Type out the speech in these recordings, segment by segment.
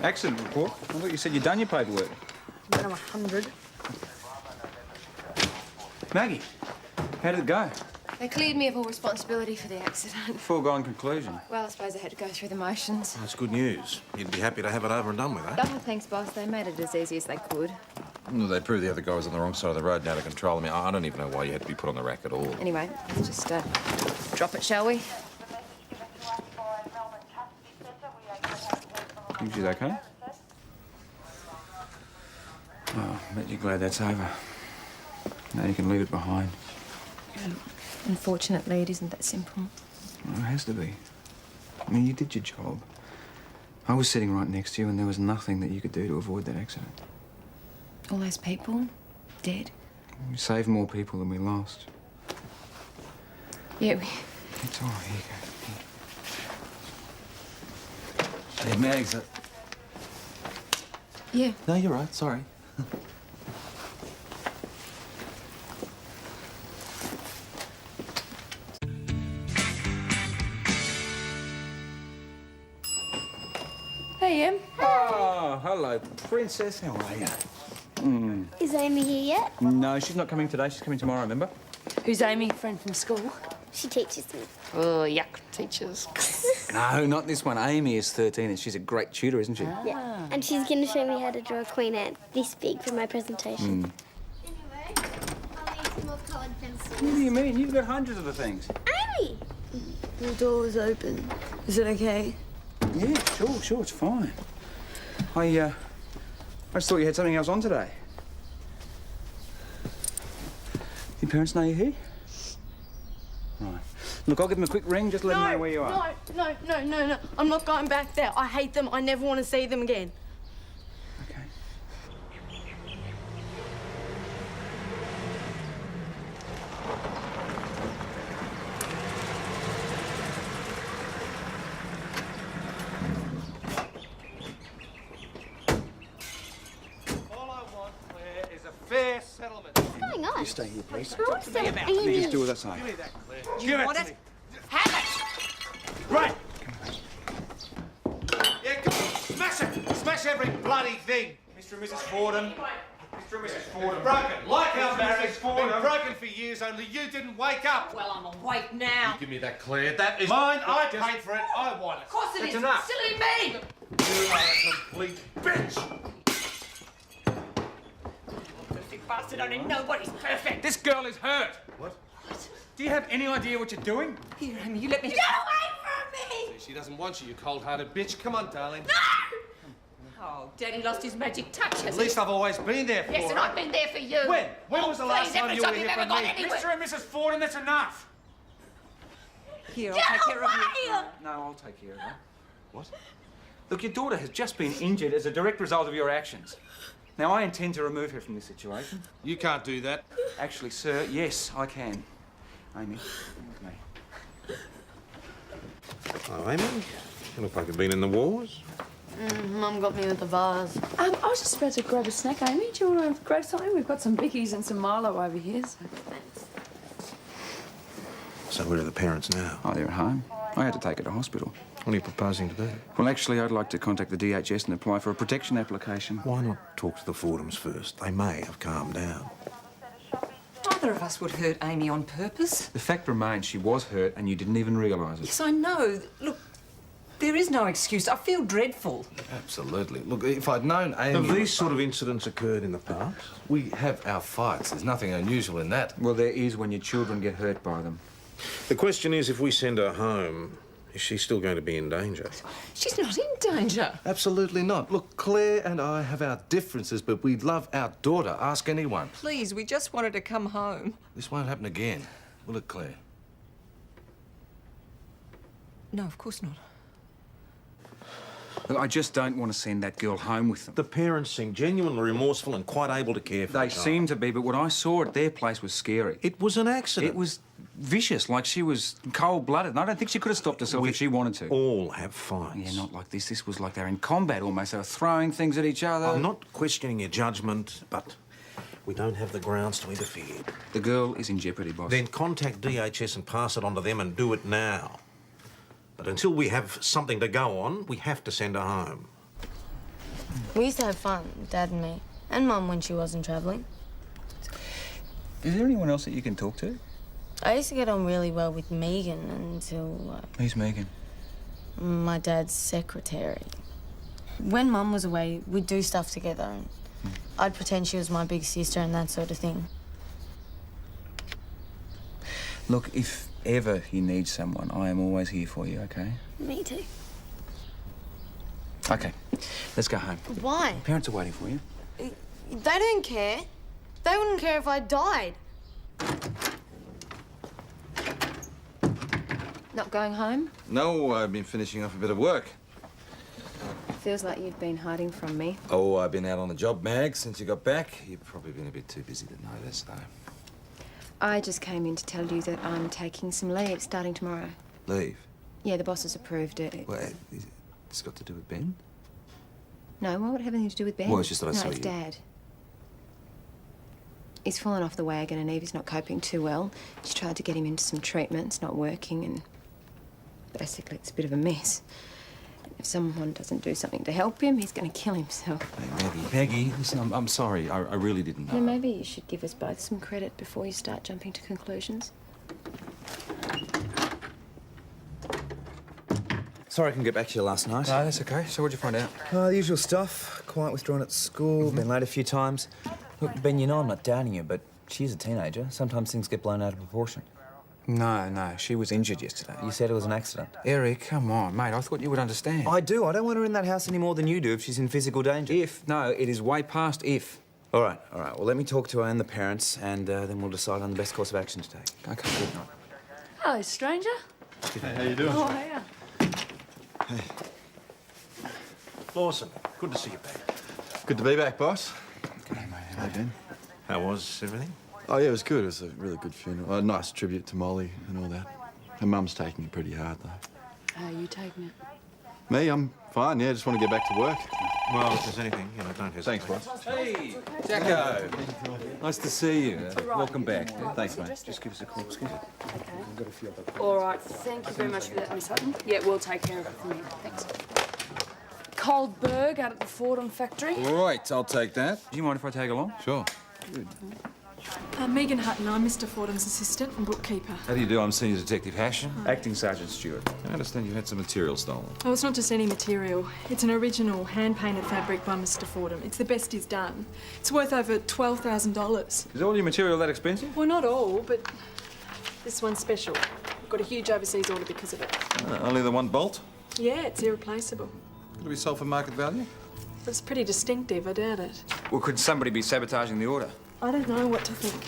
Accident report? I thought you said you'd done your paperwork. Then I'm 100. Maggie, how did it go? They cleared me of all responsibility for the accident. Foregone conclusion. Well, I suppose I had to go through the motions. That's good news. You'd be happy to have it over and done with, eh? Oh, thanks, boss. They made it as easy as they could. Well, they proved the other guy was on the wrong side of the road and out of control. I mean, I don't even know why you had to be put on the rack at all. Anyway, let's just drop it, shall we? Think she's okay? Oh, I bet you're glad that's over. Now you can leave it behind. Unfortunately, it isn't that simple. Well, it has to be. I mean, you did your job. I was sitting right next to you and there was nothing that you could do to avoid that accident. All those people dead. We saved more people than we lost. Yeah, It's all right. Here you go. Hey, Mags. Yeah. No, you're right. Sorry. Hey, Em. Oh, hello, Princess. How are you? Is Amy here yet? No, she's not coming today. She's coming tomorrow, remember? Who's Amy, friend from school? She teaches me. Oh, yuck, teachers. No, not this one. Amy is 13 and she's a great tutor, isn't she? Yeah. And she's going to show me how to draw a Queen Anne this big for my presentation. Anyway, I'll need some more coloured pencils. What do you mean? You've got hundreds of the things. Amy! The door was open. Is it okay? Yeah, sure, it's fine. I just thought you had something else on today. Your parents know you're here? Right. Look, I'll give them a quick ring, just let them know where you are. No. I'm not going back there. I hate them. I never want to see them again. Okay. All I want, Claire, is a fair settlement. What's going on? You stay here, please. I want to see You Amy. just do what I say. Give me that, Claire. Give it to me. Have it! Right. Yeah, go on. Smash it. Smash every bloody thing. Mr. and Mrs. Fordham. Mr. and Mrs. Fordham. Broken. Like our marriage. Been broken for years, only you didn't wake up. Well, I'm awake now. Give me that, Claire. That is mine. I paid for it. I want it. Of course it That's is. enough. Silly me! You are a complete bitch. Perfect bastard. Only nobody's perfect. This girl is hurt. What? Do you have any idea what you're doing? Here, Amy, you let me... Get away from me! She doesn't want you, you cold-hearted bitch. Come on, darling. No! Oh, Daddy lost his magic touch, has At he? least I've always been there for her. Yes, and I've been there for you. When? When was the last please, time every you were time here you've for ever gone me? anywhere. Mr. and Mrs. Fordham, that's enough. Here, I'll Get take care of you. away! No, I'll take care of her. What? Look, your daughter has just been injured as a direct result of your actions. Now, I intend to remove her from this situation. You can't do that. Actually, sir, yes, I can. Amy, come with me. Oh, Amy. You look like you've been in the wars. Mum got me with the vase. I was just about to grab a snack, Amy. Do you want to grab something? We've got some bickies and some Milo over here, so thanks. So where are the parents now? Oh, they're at home. I had to take her to hospital. What are you proposing to do? Well, actually, I'd like to contact the DHS and apply for a protection application. Why not talk to the Fordhams first? They may have calmed down. Neither of us would hurt Amy on purpose. The fact remains she was hurt and you didn't even realise it. Yes, I know. Look, there is no excuse. I feel dreadful. Absolutely. Look, if I'd known Amy... Have these sort of incidents occurred in the past? We have our fights. There's nothing unusual in that. Well, there is when your children get hurt by them. The question is, if we send her home, is she still going to be in danger? She's not in danger. Absolutely not. Look, Claire and I have our differences, but we love our daughter. Ask anyone. Please, we just wanted to come home. This won't happen again, will it, Claire? No, of course not. Look, I just don't want to send that girl home with them. The parents seem genuinely remorseful and quite able to care for They the child. seem to be, but what I saw at their place was scary. It was an accident. It was vicious, like she was cold-blooded. And I don't think she could have stopped herself if she wanted to. All have fights. Yeah, not like this. This was like they're in combat almost. They were throwing things at each other. I'm not questioning your judgment, but We don't have the grounds to interfere. The girl is in jeopardy, boss. Then contact DHS and pass it on to them and do it now. But until we have something to go on, we have to send her home. We used to have fun, Dad and me, and Mum when she wasn't travelling. Is there anyone else that you can talk to? I used to get on really well with Megan until... Who's Megan? My dad's secretary. When Mum was away, we'd do stuff together. And I'd pretend she was my big sister and that sort of thing. Look, if ever you need someone, I am always here for you, okay? Me too. Okay, let's go home. Why? Parents are waiting for you. They don't care. They wouldn't care if I died. Not going home? No, I've been finishing off a bit of work. Feels like you've been hiding from me. Oh, I've been out on the job, Mag, since you got back. You've probably been a bit too busy to notice, though. I just came in to tell you that I'm taking some leave starting tomorrow. Leave? Yeah, the boss has approved it. Well, it's got to do with Ben? No, what would it have anything to do with Ben? Well, it's just that I saw No, it's you. Dad. He's fallen off the wagon and Evie's not coping too well. She tried to get him into some treatment. It's not working and basically it's a bit of a mess. If someone doesn't do something to help him, he's going to kill himself. Hey, Maggie, listen, I'm sorry. I really didn't know. You know, maybe you should give us both some credit before you start jumping to conclusions. Sorry I couldn't get back to you last night. No, that's okay. So what'd you find out? The usual stuff. Quiet withdrawn at school, been late a few times. Look, Ben, you know I'm not doubting you, but she's a teenager. Sometimes things get blown out of proportion. No, she was injured yesterday. You said it was an accident. Eric, come on, mate. I thought you would understand. I do. I don't want her in that house any more than you do if she's in physical danger. No, it is way past if. All right. Well, let me talk to her and the parents, and then we'll decide on the best course of action to take. Okay, good night. Hello, stranger. Hey, how you doing? Oh, yeah. Lawson, good to see you back. Good to be back, boss. G'day, mate. How you been? How was everything? Oh, yeah, it was good. It was a really good funeral. A nice tribute to Molly and all that. Her mum's taking it pretty hard, though. How are you taking it? Me, I'm fine, yeah. Just want to get back to work. Well, if there's anything, don't hesitate. Thanks, boss. Hey, Jacko. Nice to see you. Welcome back. Thanks, mate. Just give us a call, excuse me. All right, thank you very much for that, Miss Hutton. Yeah, we'll take care of it from here. Thanks. Coldberg out at the Fordham factory. Right, I'll take that. Do you mind if I tag along? Sure. Megan Hutton, I'm Mr. Fordham's assistant and bookkeeper. How do you do? I'm Senior Detective Hashem. Acting Sergeant Stewart. I understand you had some material stolen. Oh, it's not just any material. It's an original hand-painted fabric by Mr. Fordham. It's the best he's done. It's worth over $12,000. Is all your material that expensive? Well, not all, but this one's special. I've got a huge overseas order because of it. Only the one bolt? Yeah, it's irreplaceable. It'll be sold for market value? It's pretty distinctive, I doubt it. Well, could somebody be sabotaging the order? I don't know what to think.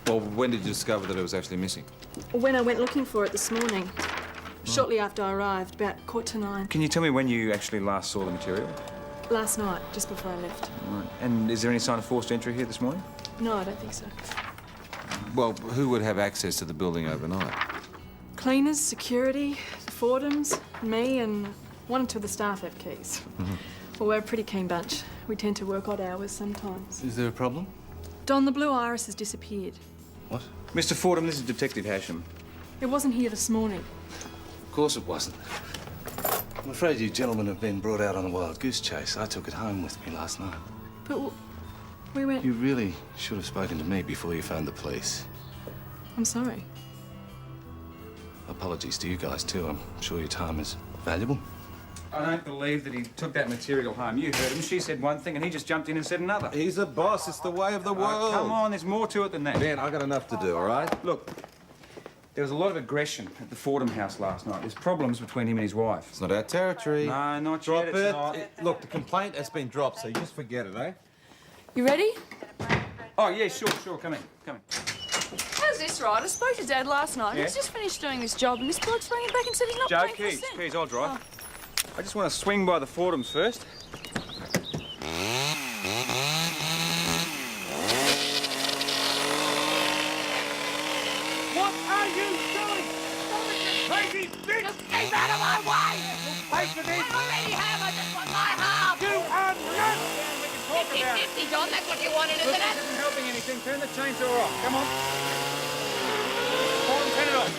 Well, when did you discover that it was actually missing? When I went looking for it this morning, shortly after I arrived, about 8:45. Can you tell me when you actually last saw the material? Last night, just before I left. Right. And is there any sign of forced entry here this morning? No, I don't think so. Well, who would have access to the building overnight? Cleaners, security, the Fordhams, me, and one or two of the staff have keys. Well, we're a pretty keen bunch. We tend to work odd hours sometimes. Is there a problem? Don, the blue iris has disappeared. What? Mr. Fordham, this is Detective Hashem. It wasn't here this morning. Of course it wasn't. I'm afraid you gentlemen have been brought out on a wild goose chase. I took it home with me last night. But we went... You really should have spoken to me before you phoned the police. I'm sorry. Apologies to you guys, too. I'm sure your time is valuable. I don't believe that he took that material home. You heard him. She said one thing and he just jumped in and said another. He's a boss. It's the way of the world. Come on, there's more to it than that. Ben, I got enough to do, all right? Look, there was a lot of aggression at the Fordham house last night. There's problems between him and his wife. It's not our territory. No, not Drop yet, it. it's not. Look, the complaint has been dropped, so you just forget it, eh? You ready? Oh, yeah, sure, come in. How's this, right? I spoke to Dad last night. Yeah? He's just finished doing this job and this bloke's rang him back and said he's not Joe, paying for a cent. Keys, I'll drive. I just want to swing by the Fordhams first. What are you doing? Stop it, you crazy bitch! Just keep out of my way! Pay for this! I already have, I just want my half! You are nuts! 50-50, Don. That's what you wanted, isn't it? This isn't helping anything. Turn the chainsaw off. Come on. Come on, turn it off.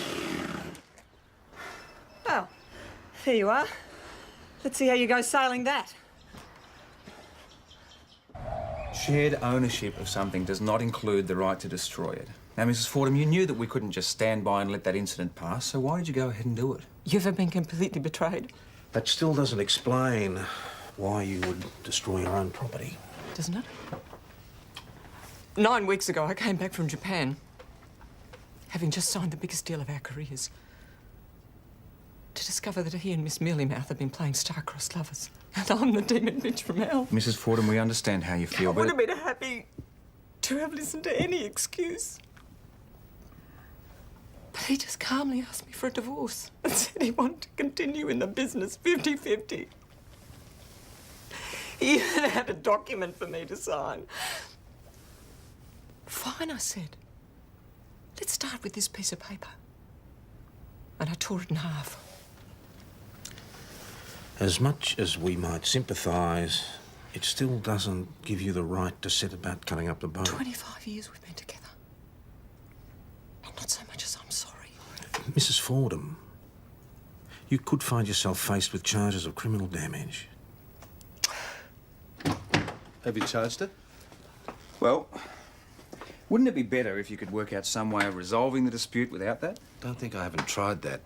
Well, there you are. Let's see how you go sailing that. Shared ownership of something does not include the right to destroy it. Now, Mrs. Fordham, you knew that we couldn't just stand by and let that incident pass, so why did you go ahead and do it? You've been completely betrayed. That still doesn't explain why you would destroy your own property. Doesn't it? 9 weeks ago, I came back from Japan, having just signed the biggest deal of our careers, to discover that he and Miss Mealymouth have been playing star-crossed lovers. And I'm the demon bitch from hell. Mrs. Fordham, we understand how you feel, I but... would have been happy to have listened to any excuse. But he just calmly asked me for a divorce and said he wanted to continue in the business 50-50. He even had a document for me to sign. Fine, I said. Let's start with this piece of paper. And I tore it in half. As much as we might sympathise, it still doesn't give you the right to set about cutting up the boat. 25 years we've been together. And not so much as I'm sorry. Mrs. Fordham, you could find yourself faced with charges of criminal damage. Have you charged her? Well, wouldn't it be better if you could work out some way of resolving the dispute without that? Don't think I haven't tried that.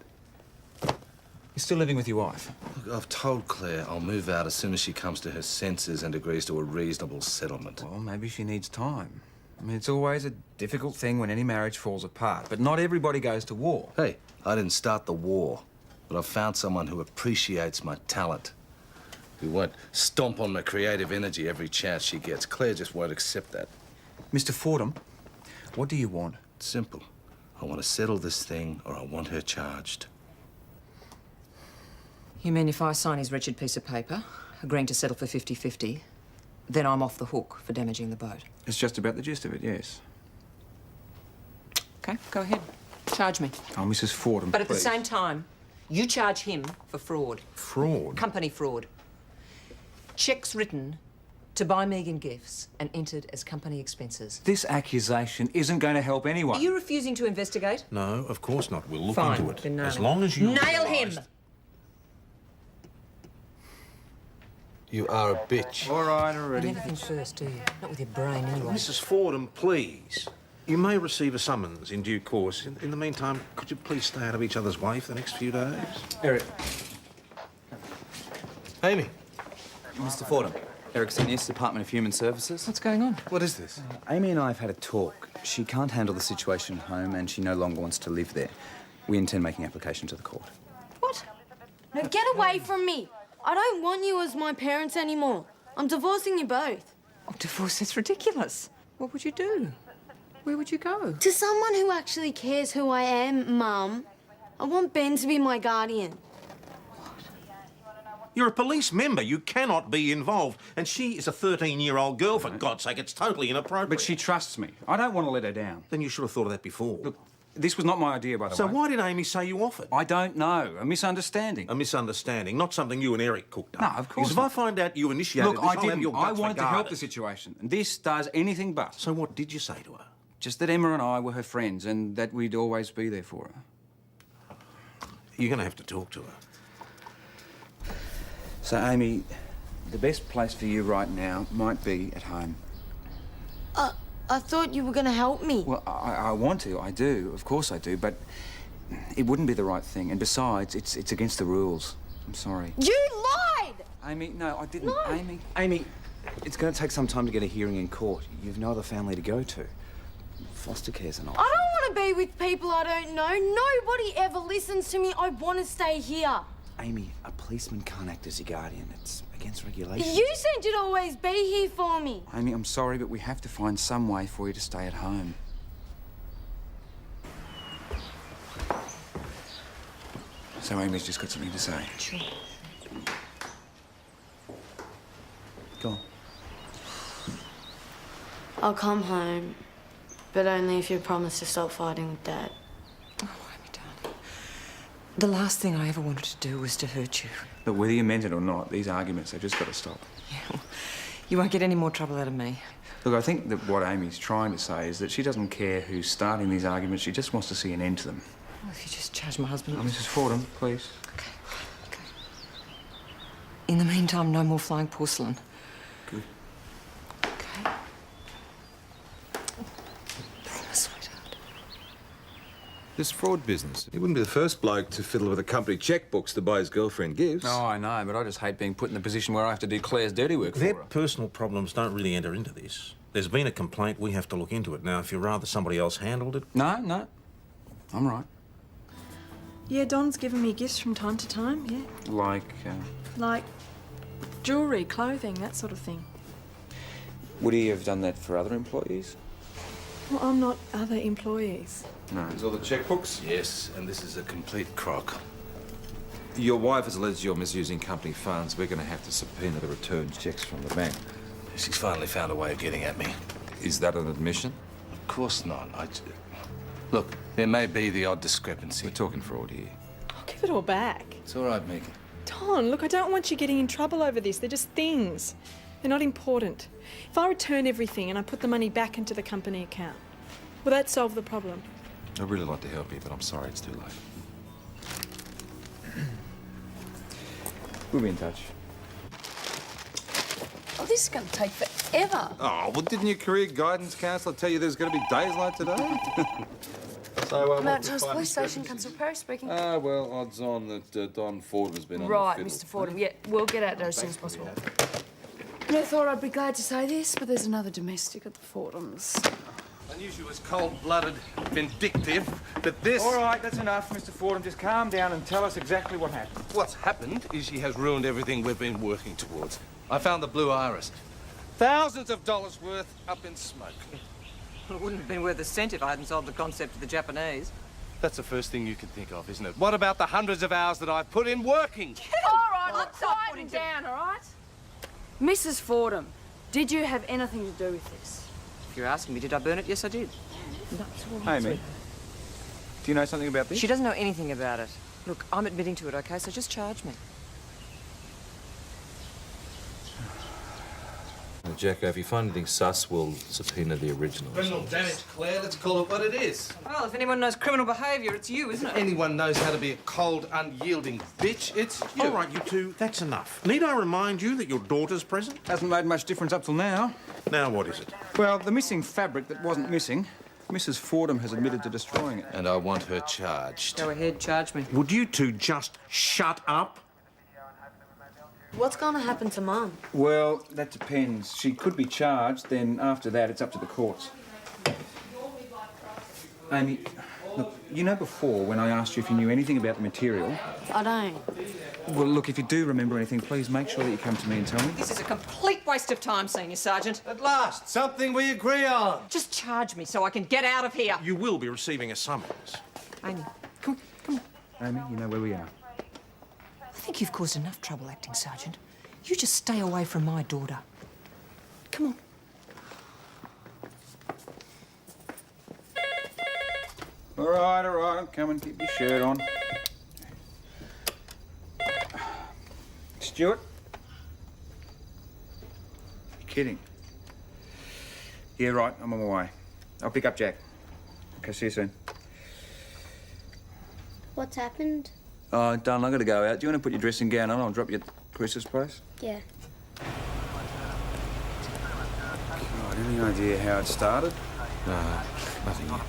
You're still living with your wife? Look, I've told Claire I'll move out as soon as she comes to her senses and agrees to a reasonable settlement. Well, maybe she needs time. I mean, it's always a difficult thing when any marriage falls apart, but not everybody goes to war. Hey, I didn't start the war, but I've found someone who appreciates my talent, who won't stomp on my creative energy every chance she gets. Claire just won't accept that. Mr. Fordham, what do you want? It's simple. I want to settle this thing, or I want her charged. You mean if I sign his wretched piece of paper, agreeing to settle for 50-50, then I'm off the hook for damaging the boat? It's just about the gist of it, yes. Okay, go ahead. Charge me. Oh, Mrs. Fordham, But at the please. same time, you charge him for fraud. Fraud? Company fraud. Cheques written to buy Megan gifts and entered as company expenses. This accusation isn't going to help anyone. Are you refusing to investigate? No, of course not. We'll look Fine, into it. then nail As him. long as you... Nail him! You are a bitch. All right, You already. never think first, do you? Not with your brain, anyway. Mrs. Fordham, please. You may receive a summons in due course. In the meantime, could you please stay out of each other's way for the next few days? Eric. Amy. Mr. Fordham, Eric Senius, Department of Human Services. What's going on? What is this? Amy and I have had a talk. She can't handle the situation at home and she no longer wants to live there. We intend making application to the court. What? No, get away from me. I don't want you as my parents anymore. I'm divorcing you both. Oh, divorce, that's ridiculous. What would you do? Where would you go? To someone who actually cares who I am, Mum. I want Ben to be my guardian. You're a police member. You cannot be involved. And she is a 13-year-old girl, for God's sake. It's totally inappropriate. But she trusts me. I don't want to let her down. Then you should have thought of that before. Look, this was not my idea, by the way. So why did Amy say you offered? I don't know. A misunderstanding. A misunderstanding, not something you and Eric cooked up. No, of course Because if not. I find out you initiated Look, this, I I'll have didn't. your I guts wanted to help regarded. the situation. And this does anything but. So what did you say to her? Just that Emma and I were her friends and that we'd always be there for her. You're going to have to talk to her. So, Amy, the best place for you right now might be at home. I thought you were going to help me. Well, I want to. I do. Of course I do. But it wouldn't be the right thing. And besides, it's against the rules. I'm sorry. You lied! Amy, no, I didn't. No. Amy, it's going to take some time to get a hearing in court. You've no other family to go to. Foster care's an option. I don't want to be with people I don't know. Nobody ever listens to me. I want to stay here. Amy, a policeman can't act as your guardian. It's against regulations. You said you'd always be here for me. Amy, I'm sorry, but we have to find some way for you to stay at home. So Amy's just got something to say. Sure. Go on. I'll come home, but only if you promise to stop fighting with Dad. Oh, Amy, darling. The last thing I ever wanted to do was to hurt you. Look, whether you meant it or not, these arguments have just got to stop. Yeah, well, You won't get any more trouble out of me. Look, I think that what Amy's trying to say is that she doesn't care who's starting these arguments. She just wants to see an end to them. Well, if you just charge my husband... Oh, Mrs. Fordham, please. Okay. In the meantime, no more flying porcelain. Good. Okay. Promise, sweetheart. This fraud business. He wouldn't be the first bloke to fiddle with the company checkbooks to buy his girlfriend gifts. Oh, I know, but I just hate being put in the position where I have to do Claire's dirty work for Their her. personal problems don't really enter into this. There's been a complaint, we have to look into it. Now, if you'd rather somebody else handled it... No. I'm right. Yeah, Don's given me gifts from time to time, yeah. Like jewellery, clothing, that sort of thing. Would he have done that for other employees? Well, I'm not other employees. No. There's all the checkbooks? Yes, and this is a complete crock. Your wife has alleged you're misusing company funds. We're going to have to subpoena the returns checks from the bank. She's finally found a way of getting at me. Is that an admission? Of course not. Look, there may be the odd discrepancy. We're talking fraud here. I'll give it all back. It's all right, Megan. Don, look, I don't want you getting in trouble over this. They're just things. They're not important. If I return everything and I put the money back into the company account, will that solve the problem? I'd really like to help you, but I'm sorry it's too late. We'll be in touch. Oh, this is going to take forever. Oh, well, didn't your career guidance counsellor tell you there's going to be days like today? So, Mount Charles Police Station, Constable Perry speaking. Well, odds on that Don Fordham has been on Right, the fiddle. Mr. Fordham. Yeah, we'll get out there as soon as possible. I thought I'd be glad to say this, but there's another domestic at the Fordhams. I knew she was cold-blooded, vindictive, but this... All right, that's enough, Mr. Fordham. Just calm down and tell us exactly what happened. What's happened is she has ruined everything we've been working towards. I found the blue iris. Thousands of dollars worth up in smoke. Well, it wouldn't have been worth a cent if I hadn't sold the concept to the Japanese. That's the first thing you can think of, isn't it? What about the hundreds of hours that I've put in working? All right, let's quieten down, all right? Mrs. Fordham, did you have anything to do with this? If you're asking me, did I burn it? Yes, I did. That's all right. Amy, do you know something about this? She doesn't know anything about it. Look, I'm admitting to it, OK? So just charge me. Jacko, if you find anything sus, we'll subpoena the originals. Criminal damage, Claire. Let's call it what it is. Well, if anyone knows criminal behaviour, it's you, isn't it? Anyone knows how to be a cold, unyielding bitch, it's you. All right, you two, that's enough. Need I remind you that your daughter's present? Hasn't made much difference up till now. Now what is it? Well, the missing fabric that wasn't missing, Mrs. Fordham has admitted to destroying it. And I want her charged. Go ahead, charge me. Would you two just shut up? What's going to happen to Mum? Well, that depends. She could be charged, then after that, it's up to the courts. Amy, look, you know before when I asked you if you knew anything about the material? I don't. Well, look, if you do remember anything, please make sure that you come to me and tell me. This is a complete waste of time, Senior Sergeant. At last, something we agree on. Just charge me so I can get out of here. You will be receiving a summons. Amy, come on. Amy, you know where we are. I think you've caused enough trouble acting, Sergeant. You just stay away from my daughter. Come on. All right, I'm coming. Keep your shirt on. Stuart? You're kidding. Yeah, right, I'm on my way. I'll pick up Jack. Okay, see you soon. What's happened? Oh, darling, I've got to go out. Do you want to put your dressing gown on? I'll drop you at Chris's place. Yeah. God, any idea how it started? No, nothing yet.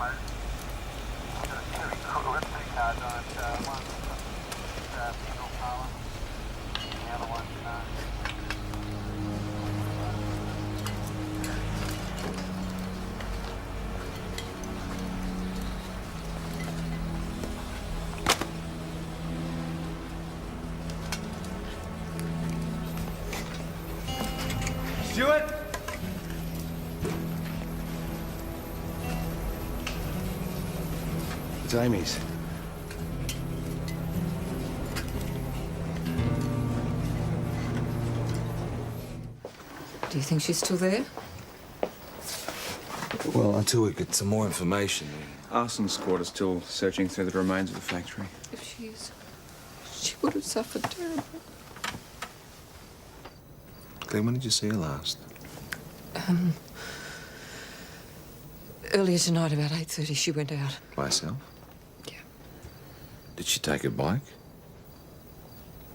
Stuart? It's Amy's. Do you think she's still there? Well, until we get some more information. Arson squad is still searching through the remains of the factory. If she is, she would have suffered terribly. Claire, when did you see her last? Earlier tonight, about 8:30, she went out. By herself? Yeah. Did she take a bike?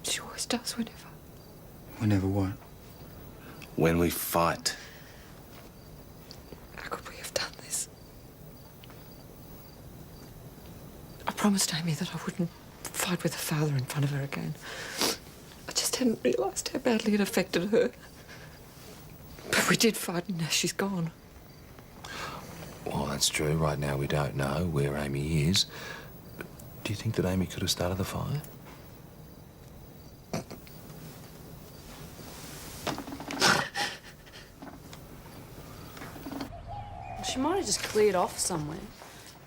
She always does whenever. Whenever what? When we fight. How could we have done this? I promised Amy that I wouldn't fight with her father in front of her again. I just hadn't realised how badly it affected her. But we did fight, and now she's gone. Well, that's true. Right now, we don't know where Amy is. But do you think that Amy could have started the fire? She might have just cleared off somewhere.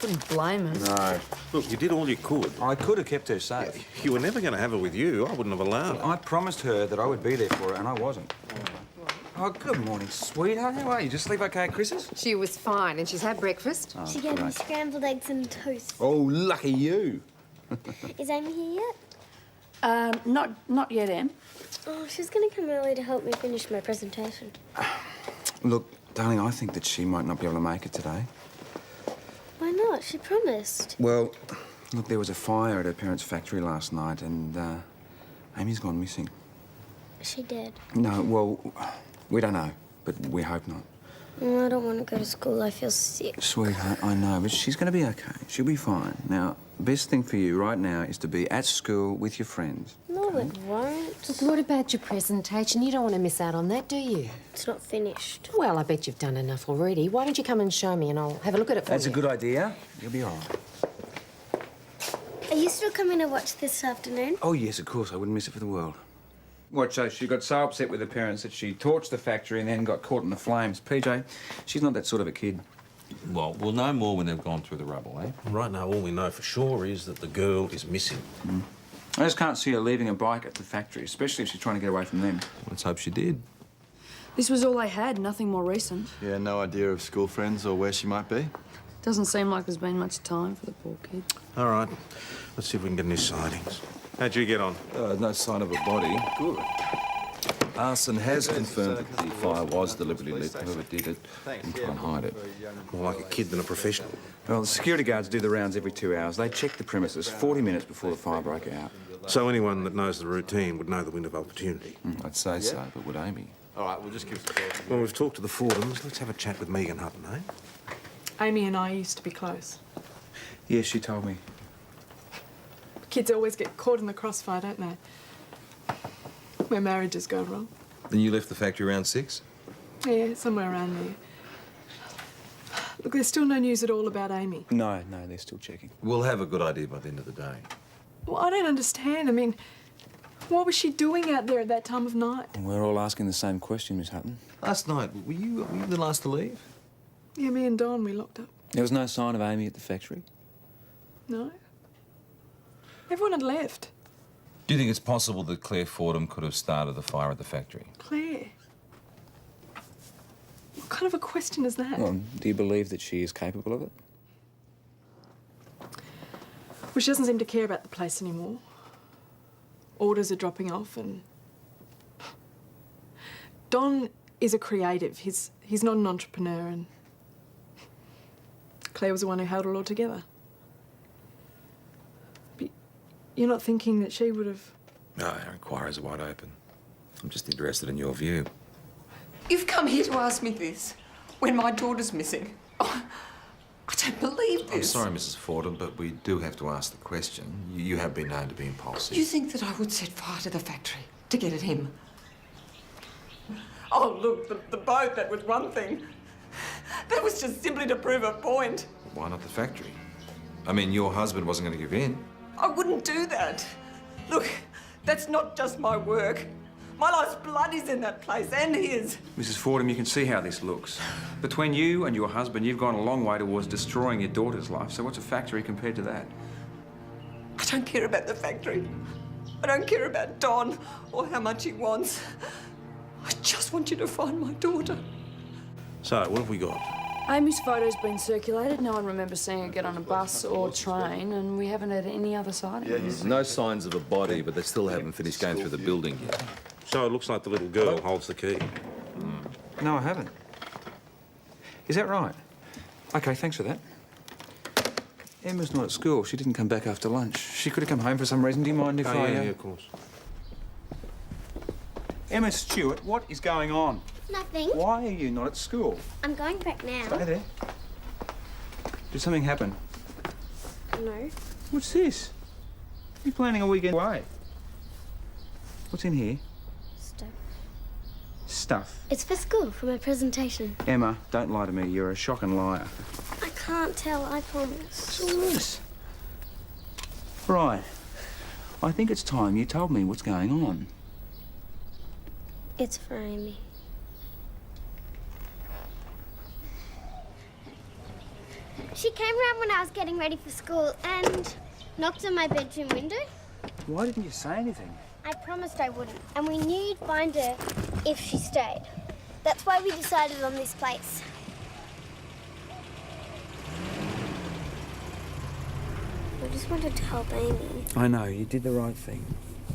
Wouldn't blame her. No. Look, you did all you could. I could have kept her safe. You were never going to have her with you. I wouldn't have allowed it. I promised her that I would be there for her, and I wasn't. Oh, good morning, sweetheart. How are you? Just sleep okay at Chris's? She was fine, and she's had breakfast. She gave me scrambled eggs and toast. Oh, lucky you. Is Amy here yet? Not yet, Em. Oh, she was going to come early to help me finish my presentation. Look, darling, I think that she might not be able to make it today. Why not? She promised. Well, look, there was a fire at her parents' factory last night, and Amy's gone missing. Is she dead? No, well, we don't know, but we hope not. I don't want to go to school. I feel sick. Sweetheart, I know, but she's going to be okay. She'll be fine. Now, best thing for you right now is to be at school with your friends. No, it won't. Look, what about your presentation? You don't want to miss out on that, do you? It's not finished. Well, I bet you've done enough already. Why don't you come and show me and I'll have a look at it for That's you? a good idea. You'll be all right. Are you still coming to watch this afternoon? Oh, yes, of course. I wouldn't miss it for the world. What, so she got so upset with her parents that she torched the factory and then got caught in the flames. PJ, she's not that sort of a kid. Well, we'll know more when they've gone through the rubble, eh? Right now, all we know for sure is that the girl is missing. I just can't see her leaving a bike at the factory, especially if she's trying to get away from them. Let's hope she did. This was all I had, nothing more recent. Yeah, no idea of school friends or where she might be? Doesn't seem like there's been much time for the poor kid. All right, let's see if we can get any sightings. How'd you get on? No sign of a body. Good. Arson has confirmed that the fire was deliberately lit. Whoever did it didn't try and hide it. More like a kid than a professional. Well, the security guards do the rounds every 2 hours. They check the premises 40 minutes before the fire broke out. So anyone that knows the routine would know the window of opportunity. I'd say so, but would Amy? All right, we'll just give us a call. Well, we've talked to the Fordhams. Let's have a chat with Megan Hutton, eh? Amy and I used to be close. Yes, she told me. Kids always get caught in the crossfire, don't they? Where marriages go wrong. Then you left the factory around 6? Yeah, somewhere around there. Look, there's still no news at all about Amy. No, they're still checking. We'll have a good idea by the end of the day. Well, I don't understand. I mean, what was she doing out there at that time of night? We're all asking the same question, Miss Hutton. Last night, were you the last to leave? Yeah, me and Don, we locked up. There was no sign of Amy at the factory? No. Everyone had left. Do you think it's possible that Claire Fordham could have started the fire at the factory? Claire? What kind of a question is that? Well, do you believe that she is capable of it? Well, she doesn't seem to care about the place anymore. Orders are dropping off and... Don is a creative. He's not an entrepreneur and... Claire was the one who held it all together. But you're not thinking that she would have... No, our inquiries are wide open. I'm just interested in your view. You've come here to ask me this when my daughter's missing. Oh, I don't believe this. I'm sorry, Mrs. Fordham, but we do have to ask the question. You have been known to be impulsive. You think that I would set fire to the factory to get at him? Oh, look, the boat, that was one thing. That was just simply to prove a point. Why not the factory? I mean, your husband wasn't going to give in. I wouldn't do that. Look, that's not just my work. My life's blood is in that place, and his. Mrs. Fordham, you can see how this looks. Between you and your husband, you've gone a long way towards destroying your daughter's life, so what's a factory compared to that? I don't care about the factory. I don't care about Don or how much he wants. I just want you to find my daughter. So, what have we got? Amy's photo's been circulated. No one remembers seeing her get on a bus or train, and we haven't had any other sightings. There's no signs of a body, but they still haven't finished going through the building yet. So it looks like the little girl holds the key. No, I haven't. Is that right? OK, thanks for that. Emma's not at school. She didn't come back after lunch. She could have come home for some reason. Do you mind if I... yeah, of course. Emma Stewart, what is going on? Nothing. Why are you not at school? I'm going back now. Stay there. Did something happen? No. What's this? You're planning a weekend away. What's in here? Stuff. Stuff. It's for school, for my presentation. Emma, don't lie to me. You're a shocking liar. I can't tell, I promise. Yes. Right. I think it's time you told me what's going on. It's for Amy. She came round when I was getting ready for school and knocked on my bedroom window. Why didn't you say anything? I promised I wouldn't, and we knew you'd find her if she stayed. That's why we decided on this place. I just wanted to help Amy. I know, you did the right thing.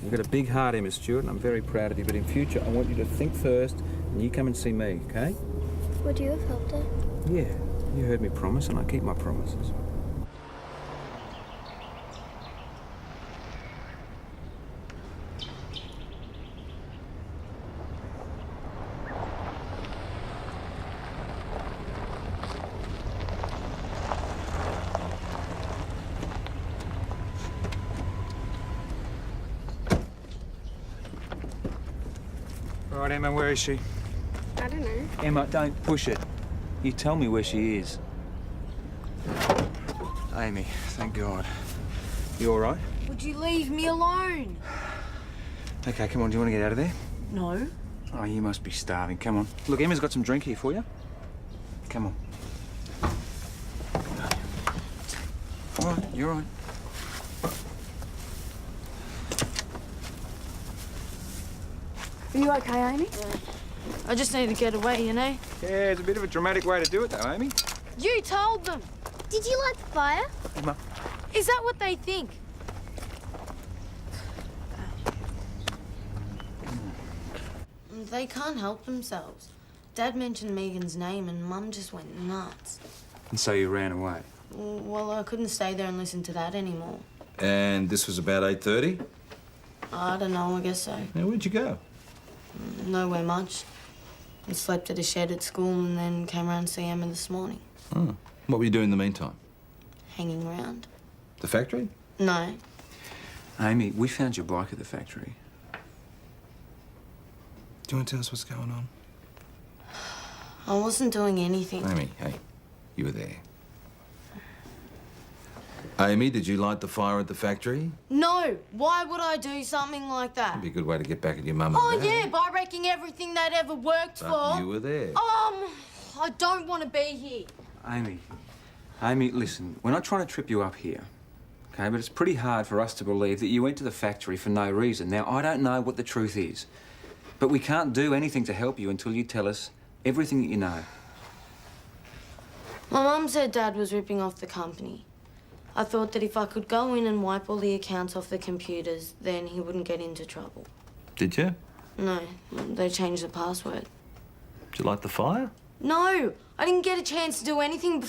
You've got a big heart, Emma Stewart, and I'm very proud of you, but in future, I want you to think first, and you come and see me, OK? Would you have helped her? Yeah, you heard me promise, and I keep my promises. Right, Emma, where is she? I don't know. Emma, don't push it. You tell me where she is. Amy, thank God. You all right? Would you leave me alone? OK, come on, do you want to get out of there? No. Oh, you must be starving. Come on. Look, Emma's got some drink here for you. Come on. All right, you're all right. Are you okay, Amy? I just need to get away, you know? Yeah, it's a bit of a dramatic way to do it, though, Amy. You told them. Did you light the fire? Emma. Is that what they think? They can't help themselves. Dad mentioned Megan's name and Mum just went nuts. And so you ran away? Well, I couldn't stay there and listen to that anymore. And this was about 8:30? I don't know, I guess so. Now, where'd you go? Nowhere much. I slept at a shed at school and then came round to see Emma this morning. Oh. What were you doing in the meantime? Hanging around. The factory? No. Amy, we found your bike at the factory. Do you want to tell us what's going on? I wasn't doing anything. Amy, hey, you were there. Amy, did you light the fire at the factory? No! Why would I do something like that? That'd be a good way to get back at your mum and Oh, dad. yeah, by wrecking everything they'd ever worked But for. you were there. I don't want to be here. Amy, listen, we're not trying to trip you up here, OK? But it's pretty hard for us to believe that you went to the factory for no reason. Now, I don't know what the truth is, but we can't do anything to help you until you tell us everything that you know. My mum said Dad was ripping off the company. I thought that if I could go in and wipe all the accounts off the computers, then he wouldn't get into trouble. Did you? No, they changed the password. Did you light the fire? No, I didn't get a chance to do anything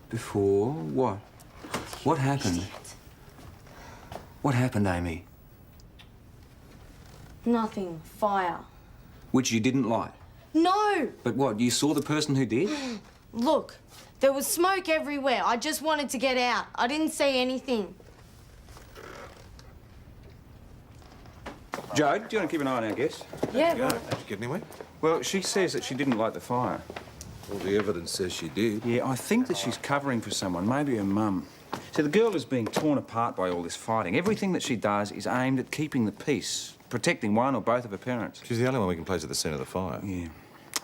Before what? What happened? What happened, Amy? Nothing. Fire. Which you didn't light? No! But what, you saw the person who did? Look, there was smoke everywhere. I just wanted to get out. I didn't say anything. Joe, do you want to keep an eye on our guest? Yeah, Did you get anywhere? Well, she says that she didn't light the fire. All the evidence says she did. Yeah, I think that she's covering for someone, maybe her mum. See, the girl is being torn apart by all this fighting. Everything that she does is aimed at keeping the peace, protecting one or both of her parents. She's the only one we can place at the scene of the fire. Yeah.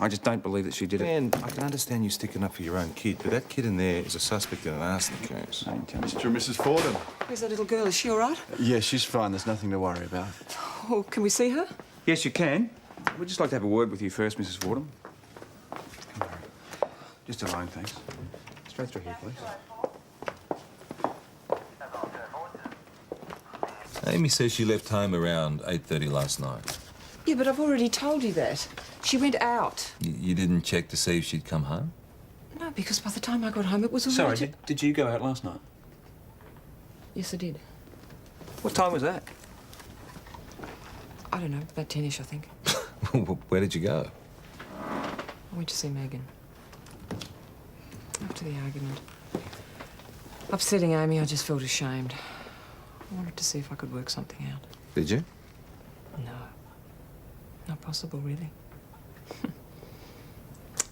I just don't believe that she did it. Man, I can understand you sticking up for your own kid, but that kid in there is a suspect in an arson case. Mr. and Mrs. Fordham. Where's that little girl? Is she all right? Yeah, she's fine. There's nothing to worry about. Oh, can we see her? Yes, you can. We'd just like to have a word with you first, Mrs. Fordham. Just alone, thanks. Straight through here, please. Amy says she left home around 8:30 last night. Yeah, but I've already told you that. She went out. You didn't check to see if she'd come home? No, because by the time I got home, it was already... Sorry, did you go out last night? Yes, I did. What time was that? I don't know, about 10-ish, I think. Where did you go? I went to see Megan. After the argument. Upsetting Amy, I just felt ashamed. I wanted to see if I could work something out. Did you? No. Not possible, really.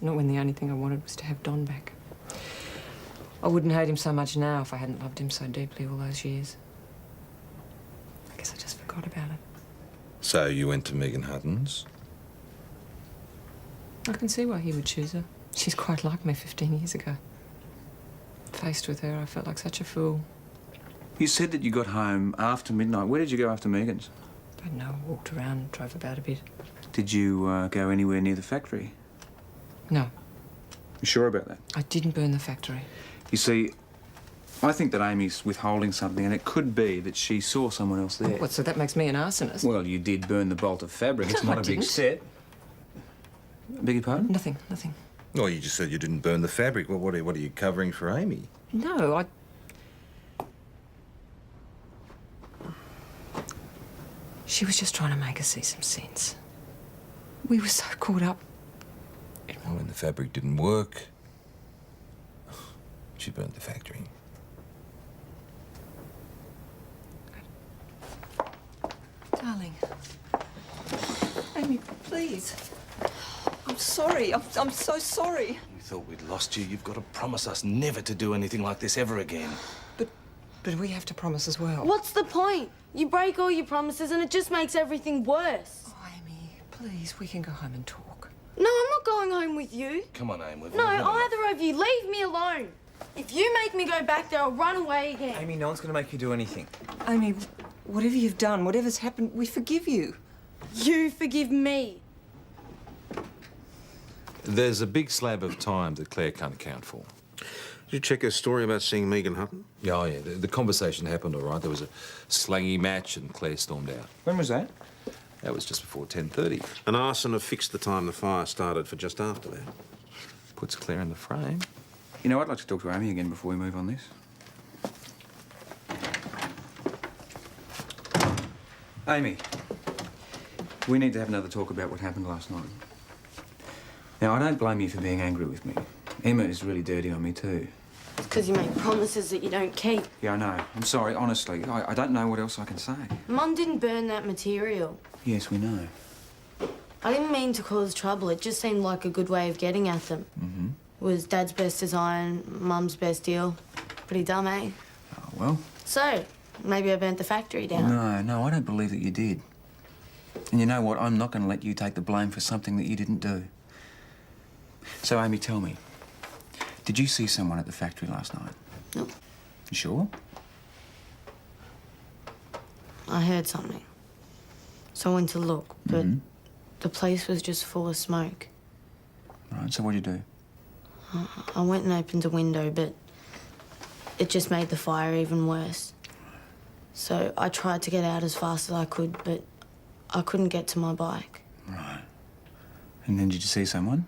Not when the only thing I wanted was to have Don back. I wouldn't hate him so much now if I hadn't loved him so deeply all those years. I guess I just forgot about it. So you went to Megan Hutton's? I can see why he would choose her. She's quite like me 15 years ago. Faced with her, I felt like such a fool. You said that you got home after midnight. Where did you go after Megan's? I don't know, walked around, drove about a bit. Did you go anywhere near the factory? No. You sure about that? I didn't burn the factory. You see, I think that Amy's withholding something, and it could be that she saw someone else there. What, so that makes me an arsonist? Well, you did burn the bolt of fabric. It's No, not I a big didn't. set. Beg your pardon? Nothing, nothing. Oh, you just said you didn't burn the fabric. Well, what are you covering for Amy? No, I... She was just trying to make us see some sense. We were so caught up. Well, when the fabric didn't work, she burnt the factory. Darling. Amy, please. I'm sorry. I'm so sorry. We thought we'd lost you. You've got to promise us never to do anything like this ever again. But we have to promise as well. What's the point? You break all your promises and it just makes everything worse. Oh, Amy, please, we can go home and talk. No, I'm not going home with you. Come on, Amy. No, either of you. Leave me alone. If you make me go back there, I'll run away again. Amy, no one's going to make you do anything. Amy, whatever you've done, whatever's happened, we forgive you. You forgive me. There's a big slab of time that Claire can't account for. Did you check her story about seeing Megan Hutton? Yeah, oh yeah. The conversation happened all right. There was a slangy match and Claire stormed out. When was that? That was just before 10:30. An arson have fixed the time the fire started for just after that. Puts Claire in the frame. You know, I'd like to talk to Amy again before we move on this. Amy, we need to have another talk about what happened last night. Now, I don't blame you for being angry with me. Emma is really dirty on me too. It's because you make promises that you don't keep. Yeah, I know. I'm sorry, honestly. I don't know what else I can say. Mum didn't burn that material. Yes, we know. I didn't mean to cause trouble. It just seemed like a good way of getting at them. Mm-hmm. It was Dad's best design, Mum's best deal. Pretty dumb, eh? Oh, well. So, maybe I burnt the factory down. No, I don't believe that you did. And you know what? I'm not going to let you take the blame for something that you didn't do. So, Amy, tell me. Did you see someone at the factory last night? No. You sure? I heard something. So I went to look, but the place was just full of smoke. Right, so what'd you do? I went and opened a window, but it just made the fire even worse. So I tried to get out as fast as I could, but I couldn't get to my bike. Right. And then did you see someone?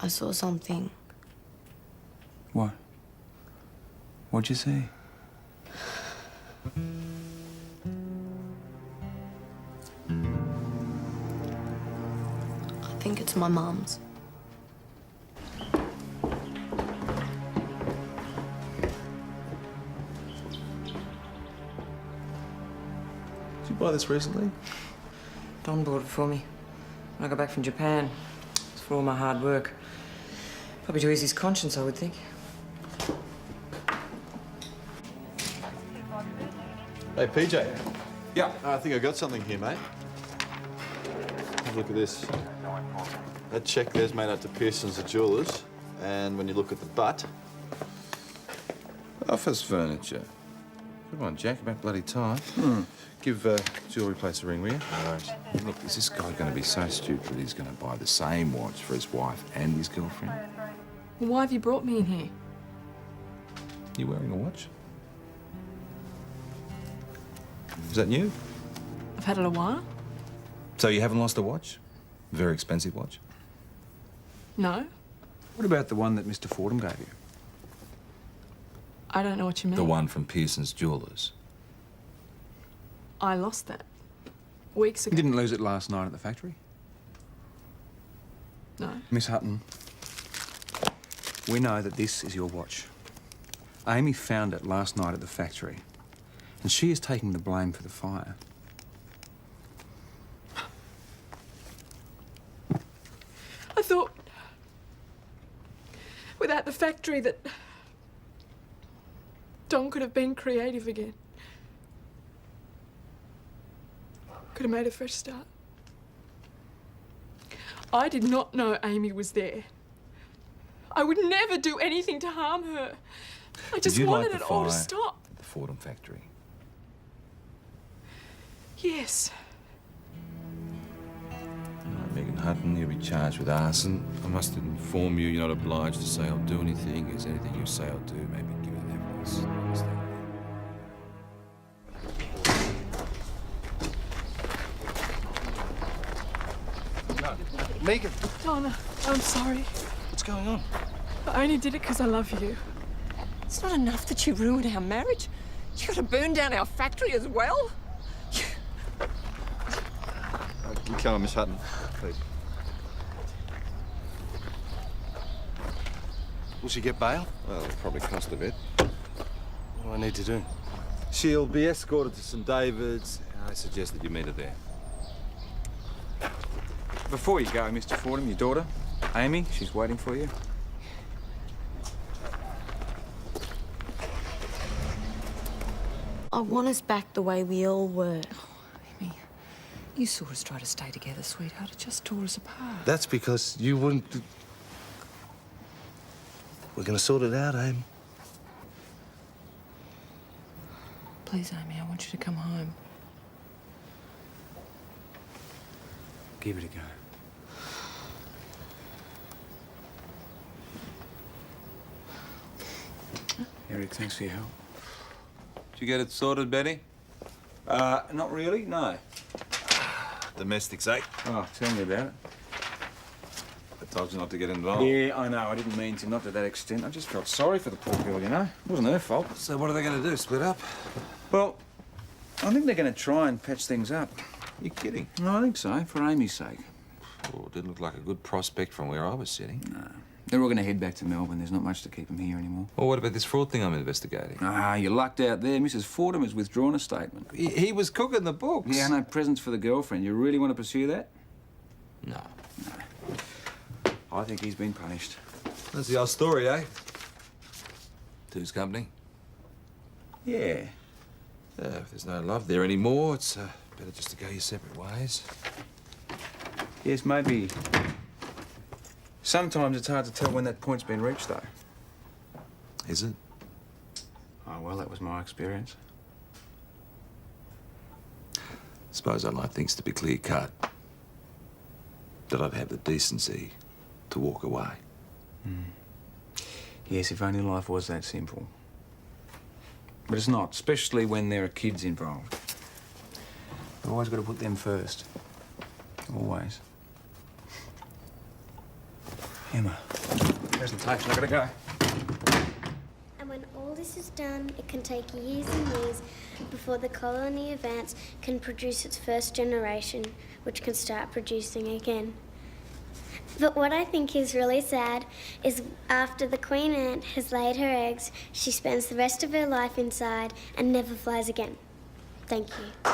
I saw something. What? What'd you see? I think it's my mum's. Did you buy this recently? Don bought it for me when I got back from Japan. It's for all my hard work. Probably to ease his conscience, I would think. Hey, PJ. Yeah? I think I got something here, mate. Have a look at this. That check there's made out to Pearson's the jewellers, and when you look at the butt... Office furniture. Come on, Jack, about bloody time. Give jewellery place a ring, will you? All right. Look, is this guy going to be so stupid he's going to buy the same watch for his wife and his girlfriend? Well, why have you brought me in here? You wearing a watch? Is that new? I've had it a while. So you haven't lost a watch? Very expensive watch? No, What about the one that Mr. Fordham gave you? I don't know what you mean. The one from Pearson's Jewellers. I lost that weeks You ago. didn't lose it last night at the factory? No. Miss Hutton, we know that this is your watch. Amy found it last night at the factory, and she is taking the blame for the fire. I thought without the factory that Don could have been creative again. Could have made a fresh start. I did not know Amy was there. I would never do anything to harm her. I just Did you wanted light it the all to fire stop. at the Fordham factory? Yes. Megan Hutton, you'll be charged with arson. I must inform you you're not obliged to say I'll do anything. Is anything you say I'll do, maybe give it evidence. Understand? Megan. Donna, I'm sorry. What's going on? I only did it because I love you. It's not enough that you ruined our marriage. You got to burn down our factory as well? Come on, Miss Hutton, please. Will she get bail? Well, it'll probably cost a bit. What do I need to do? She'll be escorted to St David's. I suggest that you meet her there. Before you go, Mr. Fordham, your daughter, Amy, she's waiting for you. I want us back the way we all were. Amy, you saw us try to stay together, sweetheart. It just tore us apart. That's because you wouldn't... We're going to sort it out, Aim. Please, Amy, I want you to come home. Give it a go. Eric, thanks for your help. Did you get it sorted, Betty? Not really, no. Domestics, eh? Oh, tell me about it. I told you not to get involved. Yeah, I know. I didn't mean to, not to that extent. I just felt sorry for the poor girl, you know? It wasn't her fault. So what are they going to do, split up? Well, I think they're going to try and patch things up. You kidding? No, I think so, for Amy's sake. Oh, it didn't look like a good prospect from where I was sitting. No. They're all going to head back to Melbourne. There's not much to keep them here anymore. Well, what about this fraud thing I'm investigating? Ah, you lucked out there. Mrs. Fordham has withdrawn a statement. He was cooking the books. Yeah, no presents for the girlfriend. You really want to pursue that? No. I think he's been punished. That's the old story, eh? Two's company. Yeah. Yeah, if there's no love there anymore, it's better just to go your separate ways. Yes, maybe. Sometimes it's hard to tell when that point's been reached, though. Is it? Oh, well, that was my experience. Suppose I'd like things to be clear-cut. That I'd have the decency to walk away. Yes, if only life was that simple. But it's not, especially when there are kids involved. We've always got to put them first. Always. Emma, presentation, I gotta go. And when all this is done, it can take years and years before the colony of ants can produce its first generation, which can start producing again. But what I think is really sad is after the queen ant has laid her eggs, she spends the rest of her life inside and never flies again. Thank you.